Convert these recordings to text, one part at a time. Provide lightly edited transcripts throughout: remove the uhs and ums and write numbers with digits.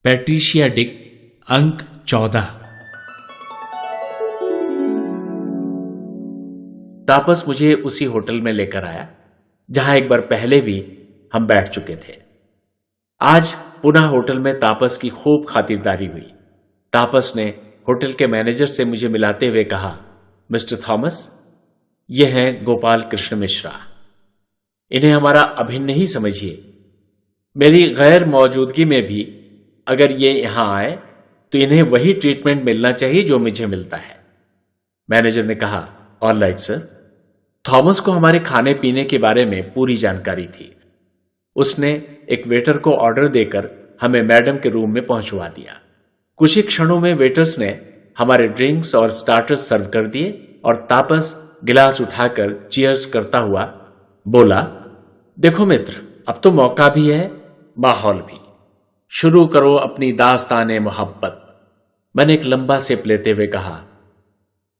Patricia Dick, अंक 14। तापस मुझे उसी होटल में लेकर आया जहां एक बार पहले भी हम बैठ चुके थे। आज पुनः होटल में तापस की खूब खातिरदारी हुई। तापस ने होटल के मैनेजर से मुझे मिलाते हुए कहा, मिस्टर थॉमस, ये हैं गोपाल कृष्ण मिश्रा। इन्हें हमारा अभिन्न ही समझिए। मेरी गैर मौजूदगी में भी अगर ये यहां आए तो इन्हें वही ट्रीटमेंट मिलना चाहिए जो मुझे मिलता है। मैनेजर ने कहा, ऑल राइट सर। थॉमस को हमारे खाने पीने के बारे में पूरी जानकारी थी। उसने एक वेटर को ऑर्डर देकर हमें मैडम के रूम में पहुंचवा दिया। कुछ ही क्षणों में वेटर्स ने हमारे ड्रिंक्स और स्टार्टर्स सर्व कर दिए और तापस गिलास उठाकर चीयर्स करता हुआ बोला, देखो मित्र, अब तो मौका भी है, माहौल भी। शुरू करो अपनी दास्ताने मोहब्बत। मैंने एक लंबा सिप लेते हुए कहा,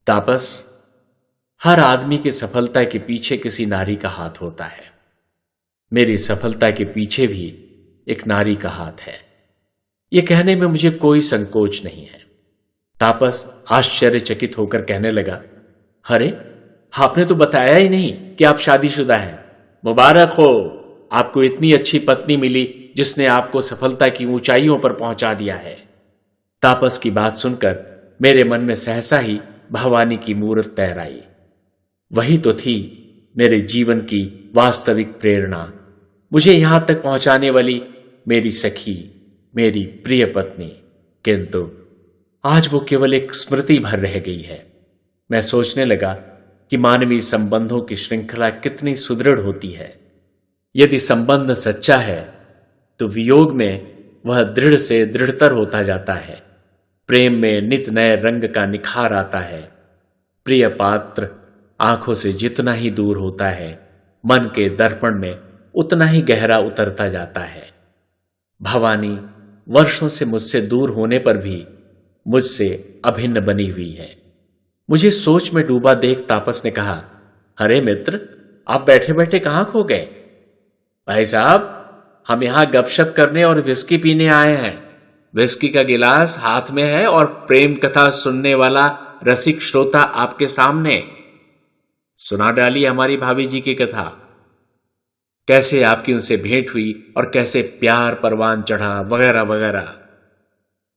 तापस, हर आदमी की सफलता के पीछे किसी नारी का हाथ होता है। मेरी सफलता के पीछे भी एक नारी का हाथ है। यह कहने में मुझे कोई संकोच नहीं है। तापस आश्चर्यचकित होकर कहने लगा, अरे, आपने तो बताया ही नहीं कि आप शादीशुदा हैं। मुबारक हो, आपको इतनी अच्छी पत्नी मिली जिसने आपको सफलता की ऊंचाइयों पर पहुंचा दिया है। तापस की बात सुनकर मेरे मन में सहसा ही भवानी की मूरत तैर आई। वही तो थी मेरे जीवन की वास्तविक प्रेरणा, मुझे यहां तक पहुंचाने वाली मेरी सखी, मेरी प्रिय पत्नी। किंतु आज वो केवल एक स्मृति भर रह गई है। मैं सोचने लगा कि मानवीय संबंधों की श्रृंखला कितनी सुदृढ़ होती है। यदि संबंध सच्चा है तो वियोग में वह दृढ़ से दृढ़तर होता जाता है। प्रेम में नित नए रंग का निखार आता है। प्रिय पात्र आंखों से जितना ही दूर होता है, मन के दर्पण में उतना ही गहरा उतरता जाता है। भवानी वर्षों से मुझसे दूर होने पर भी मुझसे अभिन्न बनी हुई है। मुझे सोच में डूबा देख तापस ने कहा, अरे मित्र, आप बैठे बैठे कहां खो गए? भाई साहब, हम यहां गपशप करने और विस्की पीने आए हैं। विस्की का गिलास हाथ में है और प्रेम कथा सुनने वाला रसिक श्रोता आपके सामने। सुना डाली हमारी भाभी जी की कथा, कैसे आपकी उनसे भेंट हुई और कैसे प्यार परवान चढ़ा, वगैरह वगैरह।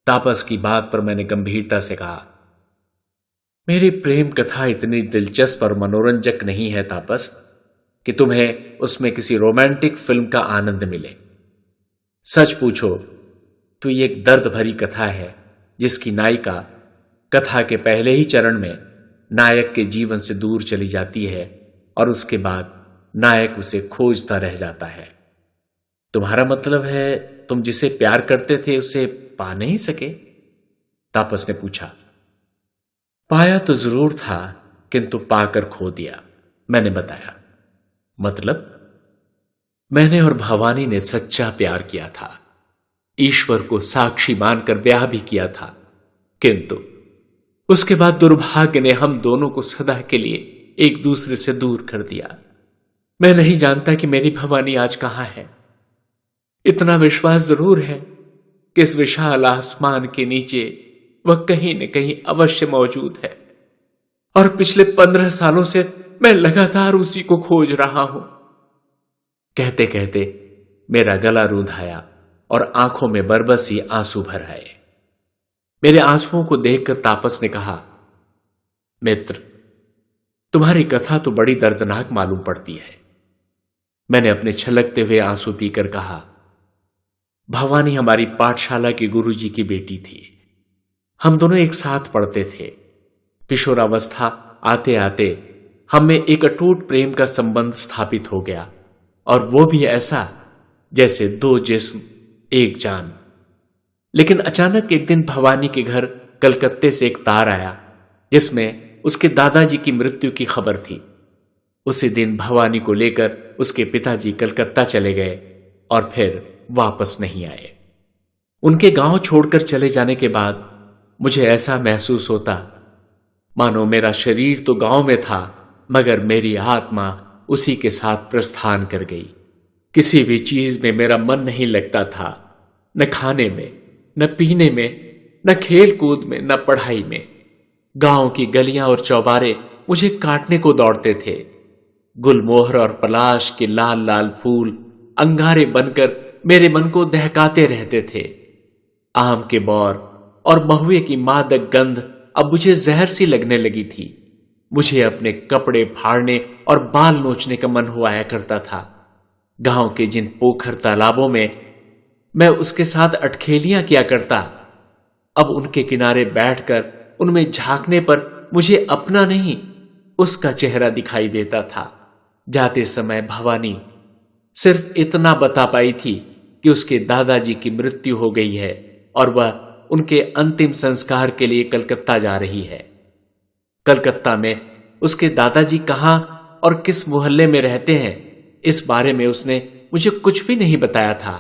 तापस की बात पर मैंने गंभीरता से कहा, मेरी प्रेम कथा इतनी दिलचस्प और मनोरंजक नहीं है तापस कि तुम्हें उसमें किसी रोमांटिक फिल्म का आनंद मिले। सच पूछो तो ये एक दर्द भरी कथा है जिसकी नायिका कथा के पहले ही चरण में नायक के जीवन से दूर चली जाती है और उसके बाद नायक उसे खोजता रह जाता है। तुम्हारा मतलब है तुम जिसे प्यार करते थे उसे पा नहीं सके? तापस ने पूछा। पाया तो जरूर था, किंतु पाकर खो दिया, मैंने बताया। मतलब? मैंने और भवानी ने सच्चा प्यार किया था, ईश्वर को साक्षी मानकर ब्याह भी किया था, किंतु उसके बाद दुर्भाग्य ने हम दोनों को सदा के लिए एक दूसरे से दूर कर दिया। मैं नहीं जानता कि मेरी भवानी आज कहां है। इतना विश्वास जरूर है कि इस विशाल आसमान के नीचे वह कहीं न कहीं अवश्य मौजूद है और पिछले 15 सालों से मैं लगातार उसी को खोज रहा हूं। कहते कहते मेरा गला रूंधाया और आंखों में बरबसी आंसू भर आए। मेरे आंसुओं को देखकर तापस ने कहा, मित्र, तुम्हारी कथा तो बड़ी दर्दनाक मालूम पड़ती है। मैंने अपने छलकते हुए आंसू पीकर कहा, भवानी हमारी पाठशाला के गुरुजी की बेटी थी। हम दोनों एक साथ पढ़ते थे। किशोरावस्था आते आते हम में एक अटूट प्रेम का संबंध स्थापित हो गया, और वो भी ऐसा जैसे दो जिस्म एक जान। लेकिन अचानक एक दिन भवानी के घर कलकत्ते से एक तार आया जिसमें उसके दादाजी की मृत्यु की खबर थी। उसी दिन भवानी को लेकर उसके पिताजी कलकत्ता चले गए और फिर वापस नहीं आए। उनके गांव छोड़कर चले जाने के बाद मुझे ऐसा महसूस होता मानो मेरा शरीर तो गांव में था, मगर मेरी आत्मा उसी के साथ प्रस्थान कर गई। किसी भी चीज में मेरा मन नहीं लगता था, न खाने में, न पीने में, न खेल कूद में, न पढ़ाई में। गांव की गलियां और चौबारे मुझे काटने को दौड़ते थे। गुलमोहर और पलाश के लाल लाल फूल अंगारे बनकर मेरे मन को दहकाते रहते थे। आम के बौर और महुए की मादक गंध अब मुझे जहर सी लगने लगी थी। मुझे अपने कपड़े फाड़ने और बाल नोचने का मन हुआ करता था। गांव के जिन पोखर तालाबों में मैं उसके साथ अटखेलियां किया करता, अब उनके किनारे बैठकर उनमें झांकने पर मुझे अपना नहीं, उसका चेहरा दिखाई देता था। जाते समय भवानी सिर्फ इतना बता पाई थी कि उसके दादाजी की मृत्यु हो गई है और वह उनके अंतिम संस्कार के लिए कलकत्ता जा रही है। कलकत्ता में उसके दादाजी कहां और किस मोहल्ले में रहते हैं, इस बारे में उसने मुझे कुछ भी नहीं बताया था।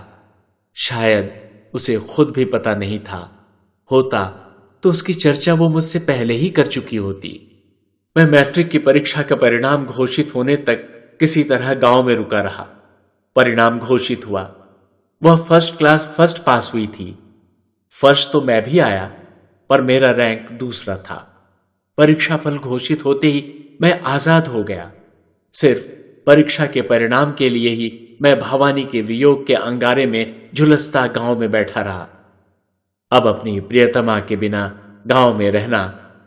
शायद उसे खुद भी पता नहीं था। होता तो उसकी चर्चा वो मुझसे पहले ही कर चुकी होती। मैं मैट्रिक की परीक्षा का परिणाम घोषित होने तक किसी तरह गांव में रुका रहा। परिणाम घोषित हुआ। वह फर्स्ट क्लास फर्स्ट पास हुई थी। फर्स्ट तो मैं भी आया, पर मेरा रैंक दूसरा था। परीक्षा फल घोषित होते ही मैं आजाद हो गया। सिर्फ परीक्षा के परिणाम के लिए ही मैं भवानी के वियोग के अंगारे में झुलसता गांव में बैठा रहा। अब अपनी प्रियतमा के बिना गांव में रहना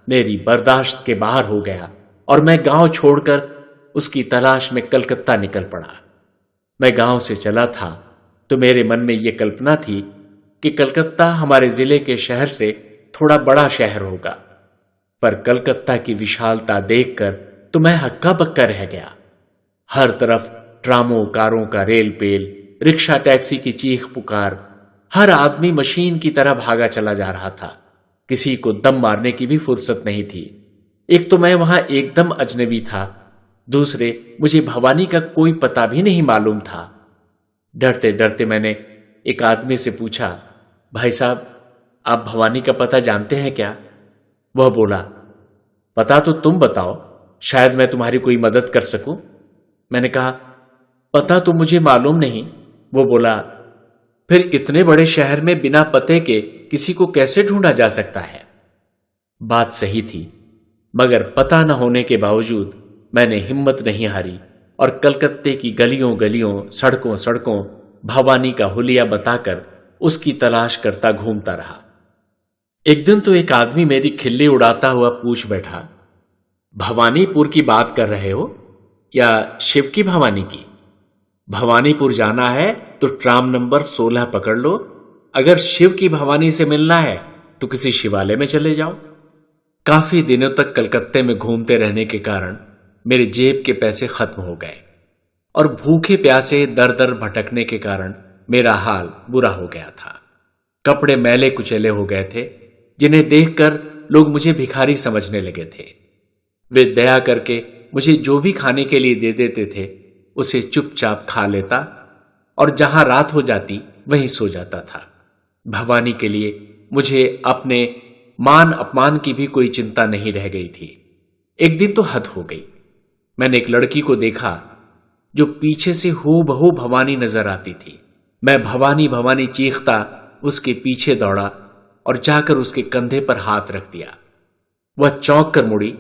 मेरी बर्दाश्त के बाहर हो गया और मैं गांव छोड़कर उसकी तलाश में कलकत्ता निकल पड़ा। मैं गांव से चला था तो मेरे मन में यह कल्पना थी कि कलकत्ता हमारे जिले के शहर से थोड़ा बड़ा शहर होगा, पर कलकत्ता की विशालता देखकर तो मैं हक्का बक्का रह गया। हर तरफ ट्रामों कारों का रेल पेल, रिक्शा टैक्सी की चीख पुकार, हर आदमी मशीन की तरह भागा चला जा रहा था। किसी को दम मारने की भी फुर्सत नहीं थी। एक तो मैं वहां एकदम अजनबी था, दूसरे मुझे भवानी का कोई पता भी नहीं मालूम था। डरते डरते मैंने एक आदमी से पूछा, भाई साहब, आप भवानी का पता जानते हैं क्या? वह बोला, पता तो तुम बताओ, शायद मैं तुम्हारी कोई मदद कर सकूं। मैंने कहा, पता तो मुझे मालूम नहीं। वो बोला, फिर इतने बड़े शहर में बिना पते के किसी को कैसे ढूंढा जा सकता है? बात सही थी, मगर पता न होने के बावजूद मैंने हिम्मत नहीं हारी और कलकत्ते की गलियों गलियों, सड़कों सड़कों भवानी का हुलिया बताकर उसकी तलाश करता घूमता रहा। एक दिन तो एक आदमी मेरी खिल्ली उड़ाता हुआ पूछ बैठा, भवानीपुर की बात कर रहे हो या शिव की भवानी की? भवानीपुर जाना है तो ट्राम नंबर 16 पकड़ लो। अगर शिव की भवानी से मिलना है तो किसी शिवालय में चले जाओ। काफी दिनों तक कलकत्ते में घूमते रहने के कारण मेरे जेब के पैसे खत्म हो गए और भूखे प्यासे दर दर भटकने के कारण मेरा हाल बुरा हो गया था। कपड़े मैले कुचैले हो गए थे, जिन्हें देखकर लोग मुझे भिखारी समझने लगे थे। वे दया करके मुझे जो भी खाने के लिए दे देते थे उसे चुपचाप खा लेता और जहां रात हो जाती वहीं सो जाता था। भवानी के लिए मुझे अपने मान अपमान की भी कोई चिंता नहीं रह गई थी। एक दिन तो हद हो गई। मैंने एक लड़की को देखा जो पीछे से हूबहू भवानी नजर आती थी। मैं भवानी भवानी चीखता उसके पीछे दौड़ा और जाकर उसके कंधे पर हाथ रख दिया। वह चौंक कर मुड़ी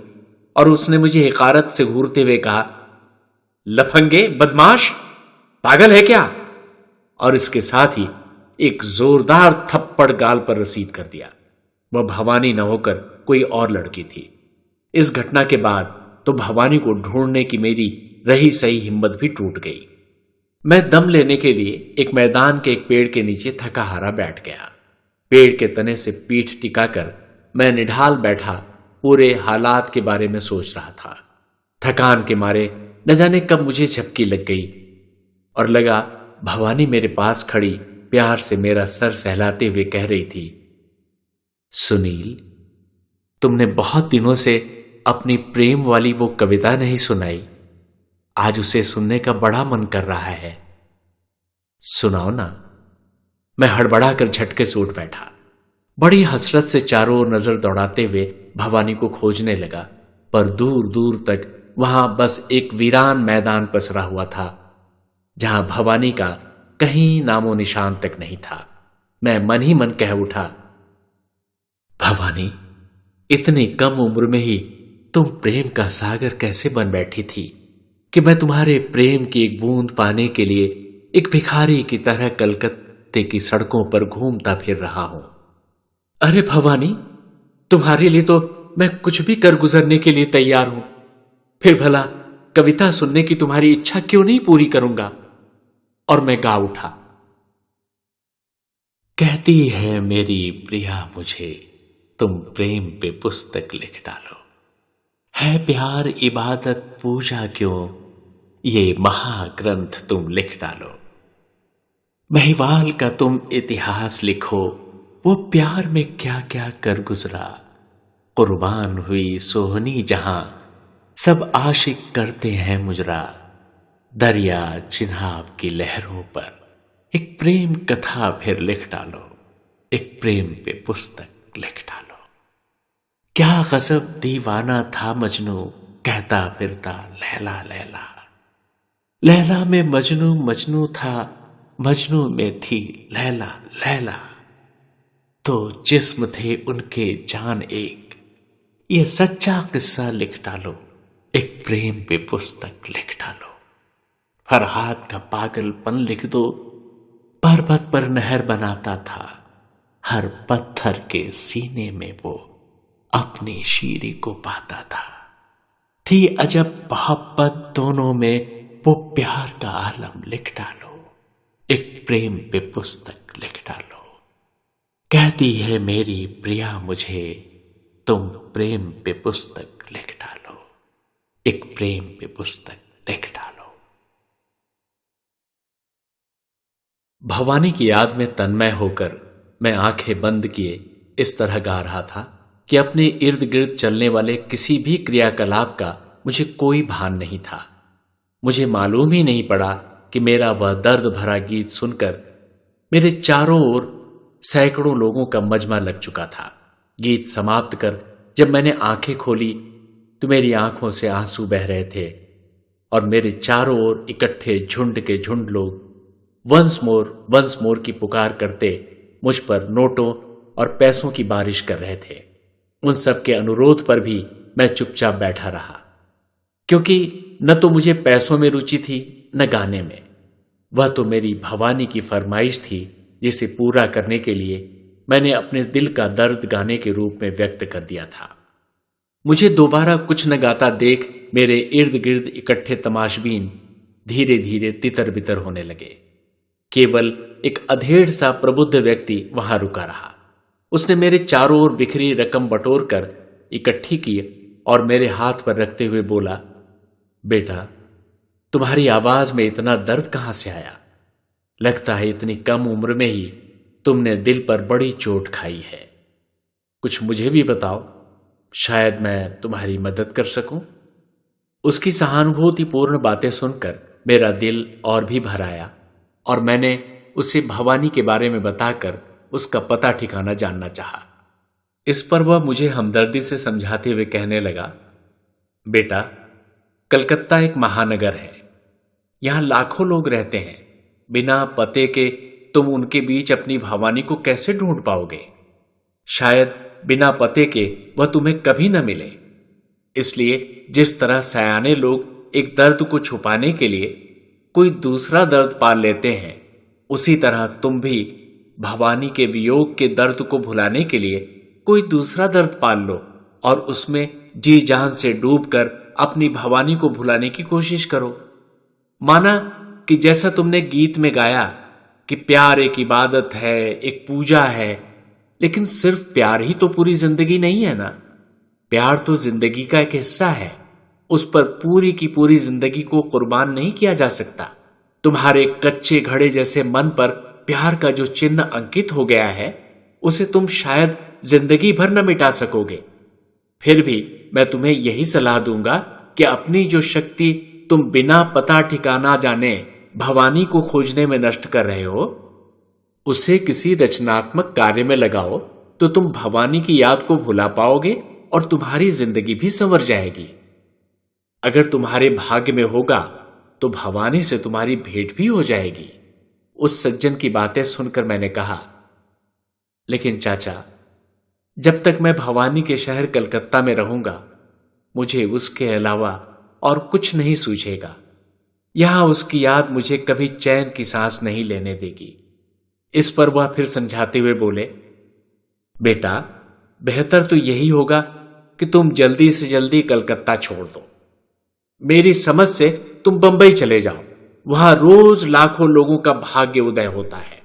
और उसने मुझे हिकारत से घूरते हुए कहा, लफंगे, बदमाश, पागल है क्या? और इसके साथ ही एक जोरदार थप्पड़ गाल पर रसीद कर दिया। वह भवानी न होकर कोई और लड़की थी। इस घटना के बाद तो भवानी को ढूंढने की मेरी रही सही हिम्मत भी टूट गई। मैं दम लेने के लिए एक मैदान के एक पेड़ के नीचे थका हारा बैठ गया। पेड़ के तने से पीठ टिकाकर मैं निढाल बैठा पूरे हालात के बारे में सोच रहा था। थकान के मारे न जाने कब मुझे झपकी लग गई और लगा भवानी मेरे पास खड़ी प्यार से मेरा सर सहलाते हुए कह रही थी, सुनील, तुमने बहुत दिनों से अपनी प्रेम वाली वो कविता नहीं सुनाई। आज उसे सुनने का बड़ा मन कर रहा है, सुनाओ ना। मैं हड़बड़ा कर झटके से उठ बैठा। बड़ी हसरत से चारों ओर नजर दौड़ाते हुए भवानी को खोजने लगा, पर दूर दूर तक वहां बस एक वीरान मैदान पसरा हुआ था, जहां भवानी का कहीं नामो निशान तक नहीं था। मैं मन ही मन कह उठा, भवानी, इतनी कम उम्र में ही तुम प्रेम का सागर कैसे बन बैठी थी कि मैं तुम्हारे प्रेम की एक बूंद पाने के लिए एक भिखारी की तरह कलकत्ते की सड़कों पर घूमता फिर रहा हूं। अरे भवानी, तुम्हारे लिए तो मैं कुछ भी कर गुजरने के लिए तैयार हूं, फिर भला कविता सुनने की तुम्हारी इच्छा क्यों नहीं पूरी करूंगा। और मैं गा उठा, कहती है मेरी प्रिया मुझे, तुम प्रेम पे पुस्तक लिख डालो, है प्यार इबादत पूजा क्यों, ये महाग्रंथ तुम लिख डालो। महिवाल का तुम इतिहास लिखो, वो प्यार में क्या क्या कर गुजरा, कुर्बान हुई सोहनी जहां, सब आशिक करते हैं मुजरा। दरिया चिन्हाब की लहरों पर एक प्रेम कथा फिर लिख डालो, एक प्रेम पे पुस्तक लिख डालो। क्या गजब दीवाना था मजनू, कहता फिरता लैला लैला। लैला में मजनू मजनू था, मजनू में थी लैला लैला। तो जिस्म थे उनके जान एक, ये सच्चा किस्सा लिख डालो, एक प्रेम पे पुस्तक लिख डालो। फरहाद का पागलपन लिख दो, पर्वत पर नहर बनाता था, हर पत्थर के सीने में वो अपनी शीरी को पाता था। थी अजब मोहब्बत दोनों में, वो प्यार का आलम लिख डालो, एक प्रेम पे पुस्तक लिख डालो। कहती है मेरी प्रिया मुझे, तुम प्रेम पे पुस्तक लिख डालो, एक प्रेम पे पुस्तक लिख डालो। भवानी की याद में तन्मय होकर मैं आंखें बंद किए इस तरह गा रहा था कि अपने इर्द गिर्द चलने वाले किसी भी क्रियाकलाप का मुझे कोई भान नहीं था। मुझे मालूम ही नहीं पड़ा कि मेरा वह दर्द भरा गीत सुनकर मेरे चारों ओर सैकड़ों लोगों का मजमा लग चुका था। गीत समाप्त कर जब मैंने आंखें खोली तो मेरी आंखों से आंसू बह रहे थे और मेरे चारों ओर इकट्ठे झुंड के झुंड लोग वंस मोर की पुकार करते मुझ पर नोटों और पैसों की बारिश कर रहे थे। उन सब के अनुरोध पर भी मैं चुपचाप बैठा रहा, क्योंकि न तो मुझे पैसों में रुचि थी न गाने में। वह तो मेरी भवानी की फरमाइश थी, जिसे पूरा करने के लिए मैंने अपने दिल का दर्द गाने के रूप में व्यक्त कर दिया था। मुझे दोबारा कुछ न गाता देख मेरे इर्द गिर्द इकट्ठे तमाशबीन धीरे धीरे तितर बितर होने लगे। केवल एक अधेड़ सा प्रबुद्ध व्यक्ति वहां रुका रहा। उसने मेरे चारों ओर बिखरी रकम बटोर कर इकट्ठी की और मेरे हाथ पर रखते हुए बोला, बेटा, तुम्हारी आवाज में इतना दर्द कहां से आया? लगता है इतनी कम उम्र में ही तुमने दिल पर बड़ी चोट खाई है। कुछ मुझे भी बताओ, शायद मैं तुम्हारी मदद कर सकूं। उसकी सहानुभूतिपूर्ण बातें सुनकर मेरा दिल और भी भर आया और मैंने उसे भवानी के बारे में बताकर उसका पता ठिकाना जानना चाहा। इस पर वह मुझे हमदर्दी से समझाते हुए कहने लगा, बेटा, कलकत्ता एक महानगर है। यहां लाखों लोग रहते हैं। बिना पते के तुम उनके बीच अपनी भवानी को कैसे ढूंढ पाओगे? शायद बिना पते के वह तुम्हें कभी न मिले। इसलिए जिस तरह सयाने लोग एक दर्द को छुपाने के लिए कोई दूसरा दर्द पाल लेते हैं, उसी तरह तुम भी भवानी के वियोग के दर्द को भुलाने के लिए कोई दूसरा दर्द पाल लो और उसमें जी जान से डूबकर अपनी भवानी को भुलाने की कोशिश करो। माना कि जैसा तुमने गीत में गाया कि प्यार एक इबादत है, एक पूजा है, लेकिन सिर्फ प्यार ही तो पूरी जिंदगी नहीं है ना। प्यार तो जिंदगी का एक हिस्सा है। उस पर पूरी की पूरी जिंदगी को कुर्बान नहीं किया जा सकता। तुम्हारे कच्चे घड़े जैसे मन पर प्यार का जो चिन्ह अंकित हो गया है, उसे तुम शायद जिंदगी भर न मिटा सकोगे। फिर भी मैं तुम्हें यही सलाह दूंगा कि अपनी जो शक्ति तुम बिना पता ठिकाना जाने भवानी को खोजने में नष्ट कर रहे हो, उसे किसी रचनात्मक कार्य में लगाओ तो तुम भवानी की याद को भुला पाओगे और तुम्हारी जिंदगी भी संवर जाएगी। अगर तुम्हारे भाग्य में होगा तो भवानी से तुम्हारी भेंट भी हो जाएगी। उस सज्जन की बातें सुनकर मैंने कहा, लेकिन चाचा, जब तक मैं भवानी के शहर कलकत्ता में रहूंगा, मुझे उसके अलावा और कुछ नहीं सूझेगा। यहां उसकी याद मुझे कभी चैन की सांस नहीं लेने देगी। इस पर वह फिर समझाते हुए बोले, बेटा, बेहतर तो यही होगा कि तुम जल्दी से जल्दी कलकत्ता छोड़ दो। मेरी समझ से तुम बंबई चले जाओ, वहां रोज लाखों लोगों का भाग्य उदय होता है।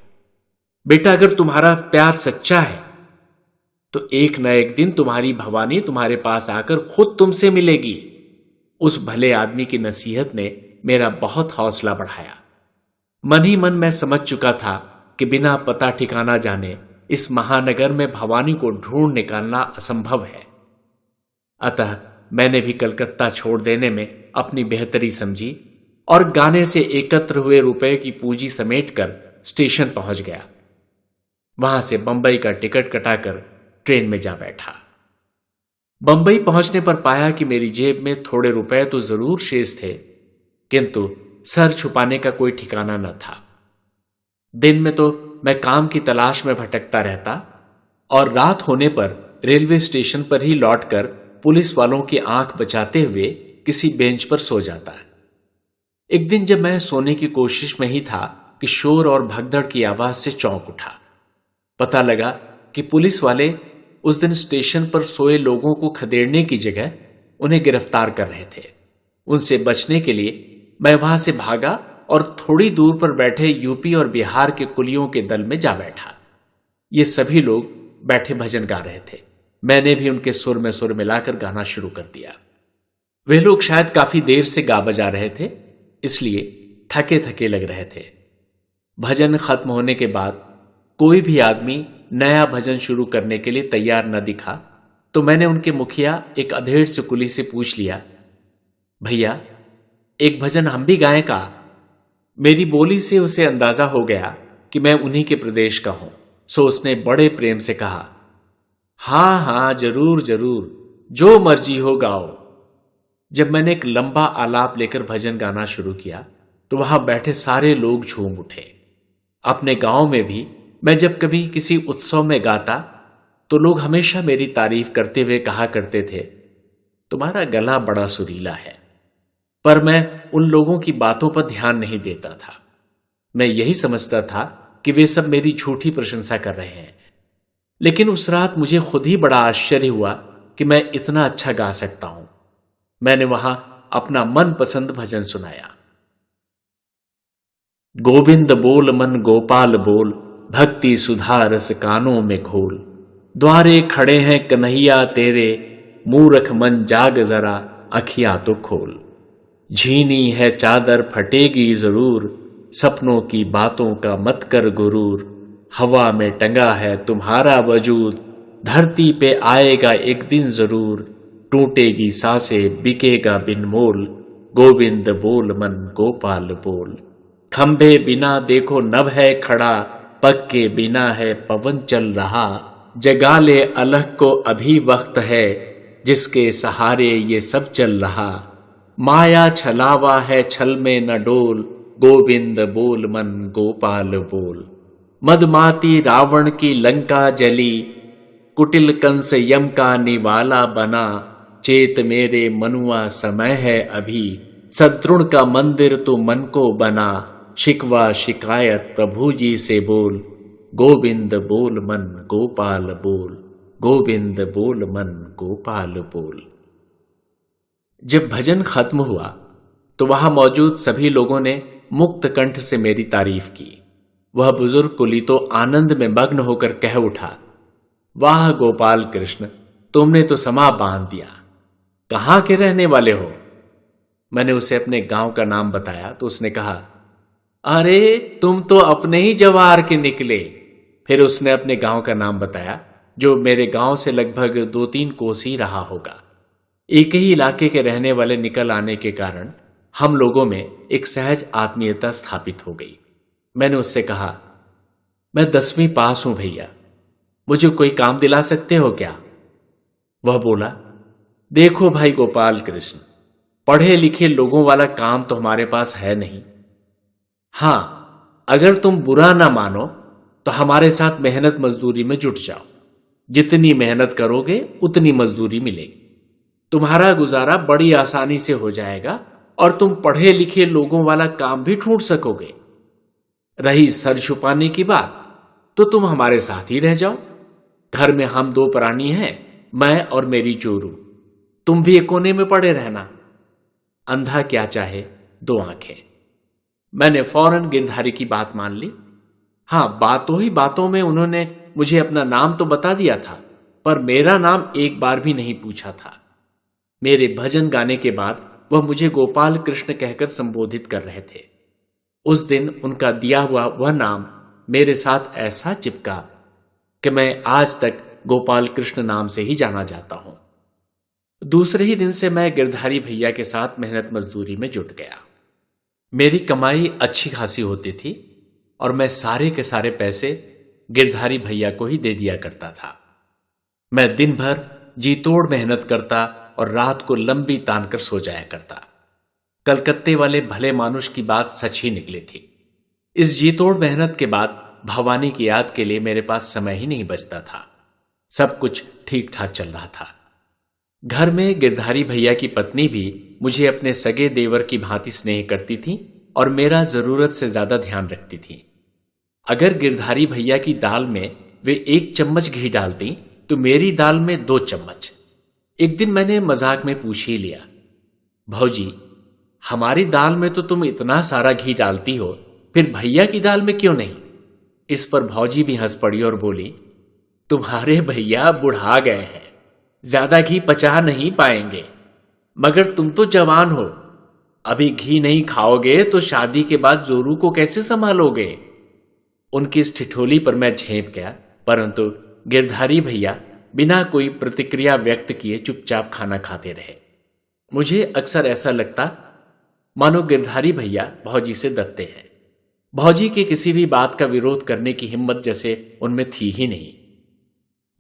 बेटा, अगर तुम्हारा प्यार सच्चा है तो एक न एक दिन तुम्हारी भवानी तुम्हारे पास आकर खुद तुमसे मिलेगी। उस भले आदमी की नसीहत ने मेरा बहुत हौसला बढ़ाया। मन ही मन मैं समझ चुका था कि बिना पता ठिकाना जाने इस महानगर में भवानी को ढूंढ निकालना असंभव है। अतः मैंने भी कलकत्ता छोड़ देने में अपनी बेहतरी समझी और गाने से एकत्र हुए रुपए की पूंजी समेटकर स्टेशन पहुंच गया। वहां से बंबई का टिकट कटाकर ट्रेन में जा बैठा। बंबई पहुंचने पर पाया कि मेरी जेब में थोड़े रुपए तो जरूर शेष थे, किंतु सर छुपाने का कोई ठिकाना न था। दिन में तो मैं काम की तलाश में भटकता रहता और रात होने पर रेलवे स्टेशन पर ही लौटकर पुलिस वालों की आंख बचाते हुए किसी बेंच पर सो जाता। एक दिन जब मैं सोने की कोशिश में ही था कि शोर और भगदड़ की आवाज से चौंक उठा। पता लगा कि पुलिस वाले उस दिन स्टेशन पर सोए लोगों को खदेड़ने की जगह उन्हें गिरफ्तार कर रहे थे। उनसे बचने के लिए मैं वहां से भागा और थोड़ी दूर पर बैठे यूपी और बिहार के कुलियों के दल में जा बैठा। ये सभी लोग बैठे भजन गा रहे थे। मैंने भी उनके सुर में सुर मिलाकर गाना शुरू कर दिया। वे लोग शायद काफी देर से गा बजा रहे थे, इसलिए थके थके लग रहे थे। भजन खत्म होने के बाद कोई भी आदमी नया भजन शुरू करने के लिए तैयार न दिखा तो मैंने उनके मुखिया एक अधेड़ से कुली से पूछ लिया, भैया, एक भजन हम भी गाएं का? मेरी बोली से उसे अंदाजा हो गया कि मैं उन्हीं के प्रदेश का हूं, सो उसने बड़े प्रेम से कहा, हां हां, जरूर जरूर, जो मर्जी हो गाओ। जब मैंने एक लंबा आलाप लेकर भजन गाना शुरू किया तो वहां बैठे सारे लोग झूम उठे। अपने गांव में भी मैं जब कभी किसी उत्सव में गाता तो लोग हमेशा मेरी तारीफ करते हुए कहा करते थे, तुम्हारा गला बड़ा सुरीला है। पर मैं उन लोगों की बातों पर ध्यान नहीं देता था। मैं यही समझता था कि वे सब मेरी झूठी प्रशंसा कर रहे हैं। लेकिन उस रात मुझे खुद ही बड़ा आश्चर्य हुआ कि मैं इतना अच्छा गा सकता हूं। मैंने वहां अपना मनपसंद भजन सुनाया, गोविंद बोल मन गोपाल बोल, भक्ति सुधा रस कानों में घोल। द्वारे खड़े हैं कन्हैया तेरे, मूर्ख मन जाग जरा अखियां तो खोल। झीनी है चादर फटेगी जरूर, सपनों की बातों का मत कर गुरूर। हवा में टंगा है तुम्हारा वजूद, धरती पे आएगा एक दिन जरूर। टूटेगी सांसें बिकेगा बिन मोल, गोविंद बोल मन गोपाल बोल। खंभे बिना देखो नभ है खड़ा, पग के बिना है पवन चल रहा। जगा ले अलख को अभी वक्त है, जिसके सहारे ये सब चल रहा। माया छलावा है छल में न डोल, गोविंद बोल मन गोपाल बोल। मदमाती रावण की लंका जली, कुटिल कंस यम का निवाला बना। चेत मेरे मनुआ समय है अभी, सद्रुण का मंदिर तू मन को बना। शिकवा शिकायत प्रभु जी से बोल, गोविंद बोल मन गोपाल बोल। गोविंद बोल मन गोपाल बोल। जब भजन खत्म हुआ तो वहां मौजूद सभी लोगों ने मुक्त कंठ से मेरी तारीफ की। वह बुजुर्ग कुली तो आनंद में मग्न होकर कह उठा, वाह गोपाल कृष्ण, तुमने तो समा बांध दिया। कहां के रहने वाले हो? मैंने उसे अपने गांव का नाम बताया तो उसने कहा, अरे तुम तो अपने ही जवार के निकले। फिर उसने अपने गांव का नाम बताया, जो मेरे गांव से लगभग 2-3 कोस ही रहा होगा। एक ही इलाके के रहने वाले निकल आने के कारण हम लोगों में एक सहज आत्मीयता स्थापित हो गई। मैंने उससे कहा, मैं 10वीं पास हूं भैया, मुझे कोई काम दिला सकते हो क्या? वह बोला, देखो भाई गोपाल कृष्ण, पढ़े लिखे लोगों वाला काम तो हमारे पास है नहीं। हां, अगर तुम बुरा ना मानो तो हमारे साथ मेहनत मजदूरी में जुट जाओ। जितनी मेहनत करोगे उतनी मजदूरी मिलेगी। तुम्हारा गुजारा बड़ी आसानी से हो जाएगा और तुम पढ़े लिखे लोगों वाला काम भी ढूंढ सकोगे। रही सर छुपाने की बात, तो तुम हमारे साथ ही रह जाओ। घर में हम दो प्राणी हैं, मैं और मेरी चोरू। तुम भी एक कोने में पड़े रहना। अंधा क्या चाहे दो आंखें। मैंने फौरन गिरधारी की बात मान ली। हां, बातों ही बातों में उन्होंने मुझे अपना नाम तो बता दिया था, पर मेरा नाम एक बार भी नहीं पूछा था। मेरे भजन गाने के बाद वह मुझे गोपाल कृष्ण कहकर संबोधित कर रहे थे। उस दिन उनका दिया हुआ वह नाम मेरे साथ ऐसा चिपका कि मैं आज तक गोपाल कृष्ण नाम से ही जाना जाता हूं। दूसरे ही दिन से मैं गिरधारी भैया के साथ मेहनत मजदूरी में जुट गया। मेरी कमाई अच्छी खासी होती थी और मैं सारे के सारे पैसे गिरधारी भैया को ही दे दिया करता था। मैं दिन भर जी तोड़ मेहनत करता और रात को लंबी तान कर सो जाया करता। कलकत्ते वाले भले मानुष की बात सच ही निकली थी। इस जी तोड़ मेहनत के बाद भवानी की याद के लिए मेरे पास समय ही नहीं बचता था। सब कुछ ठीक ठाक चल रहा था। घर में गिरधारी भैया की पत्नी भी मुझे अपने सगे देवर की भांति स्नेह करती थी और मेरा जरूरत से ज्यादा ध्यान रखती थी। अगर गिरधारी भैया की दाल में वे 1 चम्मच घी डालती तो मेरी दाल में 2 चम्मच। एक दिन मैंने मजाक में पूछ ही लिया, भौजी, हमारी दाल में तो तुम इतना सारा घी डालती हो, फिर भैया की दाल में क्यों नहीं? इस पर भौजी भी हंस पड़ी और बोली, तुम्हारे भैया बुढ़ा गए हैं, ज्यादा घी पचा नहीं पाएंगे, मगर तुम तो जवान हो, अभी घी नहीं खाओगे तो शादी के बाद जोरू को कैसे संभालोगे? उनकी इस ठिठोली पर मैं झेप गया, परंतु गिरधारी भैया बिना कोई प्रतिक्रिया व्यक्त किए चुपचाप खाना खाते रहे। मुझे अक्सर ऐसा लगता मानो गिरधारी भैया भौजी से डरते हैं। भौजी की किसी भी बात का विरोध करने की हिम्मत जैसे उनमें थी ही नहीं।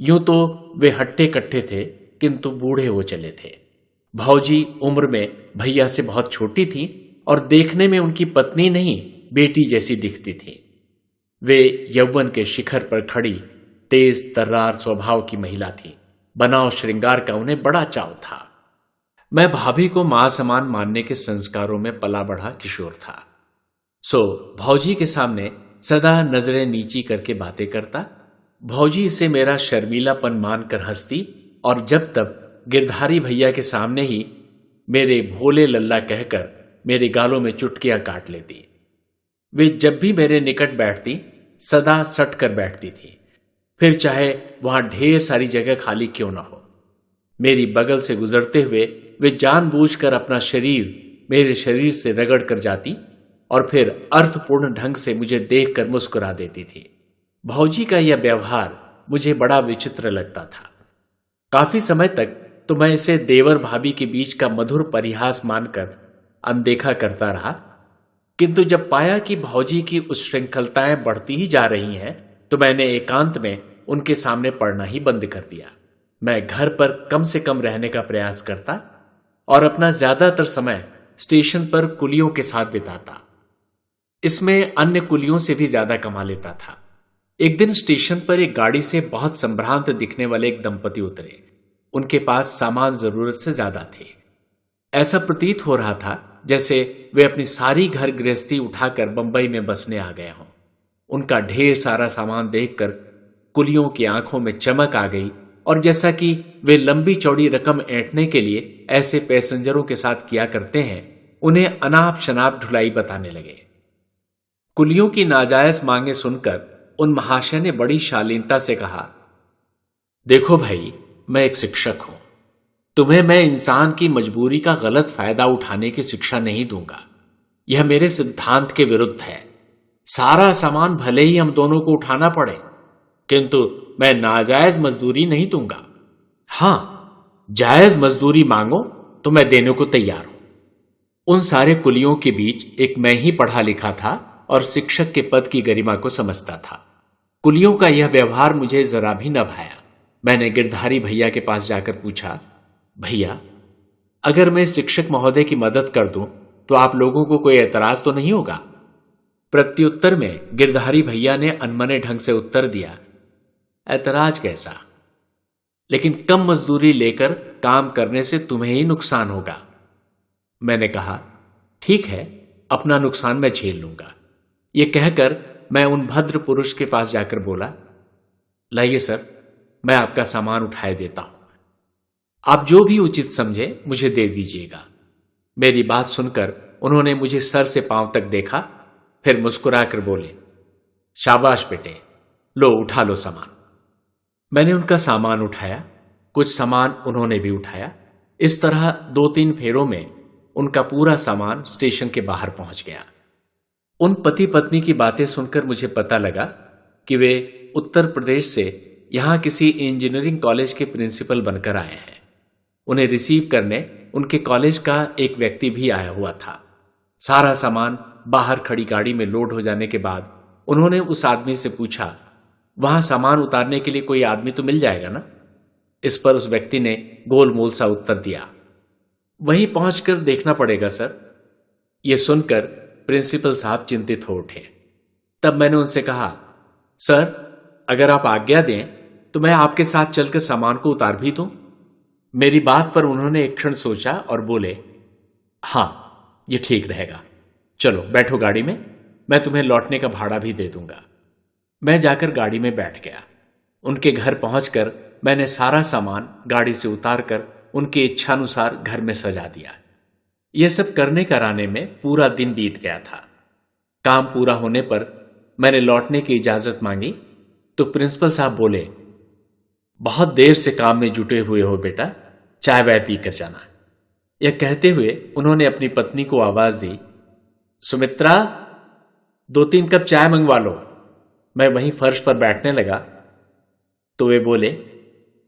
यूं तो वे हट्टे कट्टे थे, किंतु बूढ़े हो चले थे। भौजी उम्र में भैया से बहुत छोटी थी और देखने में उनकी पत्नी नहीं बेटी जैसी दिखती थी। वे यौवन के शिखर पर खड़ी तेज तर्रार स्वभाव की महिला थी। बनाव श्रृंगार का उन्हें बड़ा चाव था। मैं भाभी को मां समान मानने के संस्कारों में पला बढ़ा किशोर था। सो भौजी के सामने सदा नजरें नीची करके बातें करता। भौजी इसे मेरा शर्मीलापन मानकर हंसती और जब तब गिरधारी भैया के सामने ही मेरे भोले लल्ला कहकर मेरे गालों में चुटकियां काट लेती। वे जब भी मेरे निकट बैठती सदा सट कर बैठती थी, फिर चाहे वहां ढेर सारी जगह खाली क्यों ना हो। मेरी बगल से गुजरते हुए वे जानबूझकर अपना शरीर मेरे शरीर से रगड़ कर जाती और फिर अर्थपूर्ण ढंग से मुझे देखकर मुस्कुरा देती थी। भौजी का यह व्यवहार मुझे बड़ा विचित्र लगता था। काफी समय तक तो मैं इसे देवर भाभी के बीच का मधुर परिहास मानकर अनदेखा करता रहा, किंतु जब पाया कि भौजी की उच्छृंखलताएं बढ़ती ही जा रही हैं, तो मैंने एकांत में उनके सामने पढ़ना ही बंद कर दिया। मैं घर पर कम से कम रहने का प्रयास करता और अपना ज्यादातर समय स्टेशन पर कुलियों के साथ बिताता। इसमें अन्य कुलियों से भी ज्यादा कमा लेता था। एक दिन स्टेशन पर एक गाड़ी से बहुत संभ्रांत दिखने वाले एक दंपति उतरे। उनके पास सामान जरूरत से ज्यादा थे। ऐसा प्रतीत हो रहा था जैसे वे अपनी सारी घर गृहस्थी उठाकर बंबई में बसने आ गए हों। उनका ढेर सारा सामान देखकर कुलियों की आंखों में चमक आ गई और जैसा कि वे लंबी चौड़ी रकम ऐंठने के लिए ऐसे पैसेंजरों के साथ किया करते हैं, उन्हें अनाप शनाप ढुलाई बताने लगे। कुलियों की नाजायज मांगे सुनकर उन महाशय ने बड़ी शालीनता से कहा, देखो भाई, मैं एक शिक्षक हूं। तुम्हें मैं इंसान की मजबूरी का गलत फायदा उठाने की शिक्षा नहीं दूंगा। यह मेरे सिद्धांत के विरुद्ध है। सारा सामान भले ही हम दोनों को उठाना पड़े, किंतु मैं नाजायज मजदूरी नहीं दूंगा। हां, जायज मजदूरी मांगो तो मैं देने को तैयार हूं। उन सारे कुलियों के बीच एक मैं ही पढ़ा लिखा था और शिक्षक के पद की गरिमा को समझता था। कुलियों का यह व्यवहार मुझे जरा भी न भाया। मैंने गिरधारी भैया के पास जाकर पूछा, भैया, अगर मैं शिक्षक महोदय की मदद कर दूं तो आप लोगों को कोई एतराज तो नहीं होगा? प्रत्युत्तर में गिरधारी भैया ने अनमने ढंग से उत्तर दिया, ऐतराज कैसा, लेकिन कम मजदूरी लेकर काम करने से तुम्हें ही नुकसान होगा। मैंने कहा, ठीक है, अपना नुकसान मैं झेल लूंगा। यह कहकर मैं उन भद्र पुरुष के पास जाकर बोला, लाइए सर, मैं आपका सामान उठाए देता हूं, आप जो भी उचित समझे मुझे दे दीजिएगा। मेरी बात सुनकर उन्होंने मुझे सर से पांव तक देखा, फिर मुस्कुराकर बोले, शाबाश बेटे, लो उठा लो सामान। मैंने उनका सामान उठाया, कुछ सामान उन्होंने भी उठाया। इस तरह 2-3 फेरों में उनका पूरा सामान स्टेशन के बाहर पहुंच गया। उन पति पत्नी की बातें सुनकर मुझे पता लगा कि वे उत्तर प्रदेश से यहां किसी इंजीनियरिंग कॉलेज के प्रिंसिपल बनकर आए हैं। उन्हें रिसीव करने उनके कॉलेज का एक व्यक्ति भी आया हुआ था। सारा सामान बाहर खड़ी गाड़ी में लोड हो जाने के बाद उन्होंने उस आदमी से पूछा, वहां सामान उतारने के लिए कोई आदमी तो मिल जाएगा ना? इस पर उस व्यक्ति ने गोलमोल सा उत्तर दिया, वहीं पहुंचकर देखना पड़ेगा सर। यह सुनकर प्रिंसिपल साहब चिंतित हो उठे। तब मैंने उनसे कहा, सर, अगर आप आज्ञा दें तो मैं आपके साथ चलकर सामान को उतार भी दूं। मेरी बात पर उन्होंने एक क्षण सोचा और बोले, हां, यह ठीक रहेगा, चलो बैठो गाड़ी में, मैं तुम्हें लौटने का भाड़ा भी दे दूंगा। मैं जाकर गाड़ी में बैठ गया। उनके घर पहुंचकर मैंने सारा सामान गाड़ी से उतारकर उनकी इच्छानुसार घर में सजा दिया। यह सब करने कराने में पूरा दिन बीत गया था। काम पूरा होने पर मैंने लौटने की इजाजत मांगी तो प्रिंसिपल साहब बोले, बहुत देर से काम में जुटे हुए हो बेटा, चाय वाय पी कर जाना। यह कहते हुए उन्होंने अपनी पत्नी को आवाज दी, सुमित्रा, 2-3 कप चाय मंगवा लो। मैं वहीं फर्श पर बैठने लगा तो वे बोले,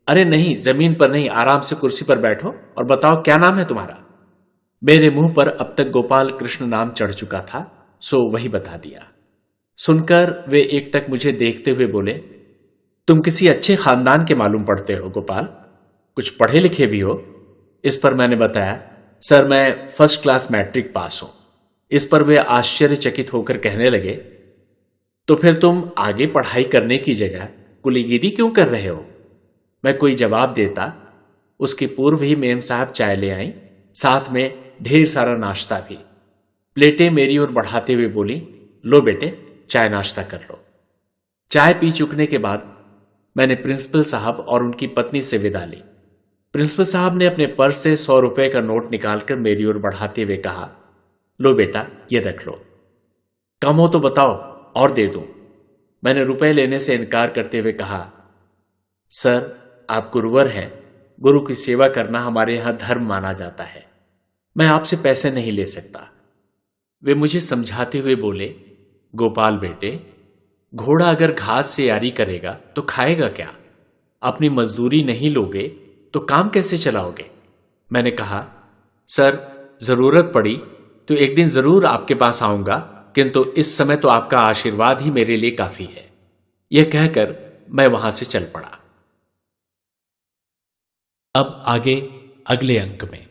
अरे नहीं, जमीन पर नहीं, आराम से कुर्सी पर बैठो और बताओ क्या नाम है तुम्हारा। मेरे मुंह पर अब तक गोपाल कृष्ण नाम चढ़ चुका था, सो वही बता दिया। सुनकर वे एकटक मुझे देखते हुए बोले, तुम किसी अच्छे खानदान के मालूम पड़ते हो गोपाल, कुछ पढ़े लिखे भी हो। इस पर मैंने बताया, सर मैं फर्स्ट क्लास मैट्रिक पास हूं। इस पर वे आश्चर्यचकित होकर कहने लगे, तो फिर तुम आगे पढ़ाई करने की जगह कुलीगिरी क्यों कर रहे हो? मैं कोई जवाब देता, उसके पूर्व ही मेम साहब चाय ले आई, साथ में ढेर सारा नाश्ता भी। प्लेटें मेरी ओर बढ़ाते हुए बोली, लो बेटे, चाय नाश्ता कर लो। चाय पी चुकने के बाद मैंने प्रिंसिपल साहब और उनकी पत्नी से विदा ली। प्रिंसिपल साहब ने अपने पर्स से 100 रुपए का नोट निकालकर मेरी ओर बढ़ाते हुए कहा, लो बेटा, ये रख लो, कम हो तो बताओ और दे दूं। मैंने रुपए लेने से इनकार करते हुए कहा, सर आप गुरुवर हैं, गुरु की सेवा करना हमारे यहां धर्म माना जाता है, मैं आपसे पैसे नहीं ले सकता। वे मुझे समझाते हुए बोले, गोपाल बेटे, घोड़ा अगर घास से यारी करेगा तो खाएगा क्या? अपनी मजदूरी नहीं लोगे तो काम कैसे चलाओगे? मैंने कहा, सर जरूरत पड़ी तो एक दिन जरूर आपके पास आऊंगा, किंतु इस समय तो आपका आशीर्वाद ही मेरे लिए काफी है। यह कहकर मैं वहां से चल पड़ा। अब आगे अगले अंक में।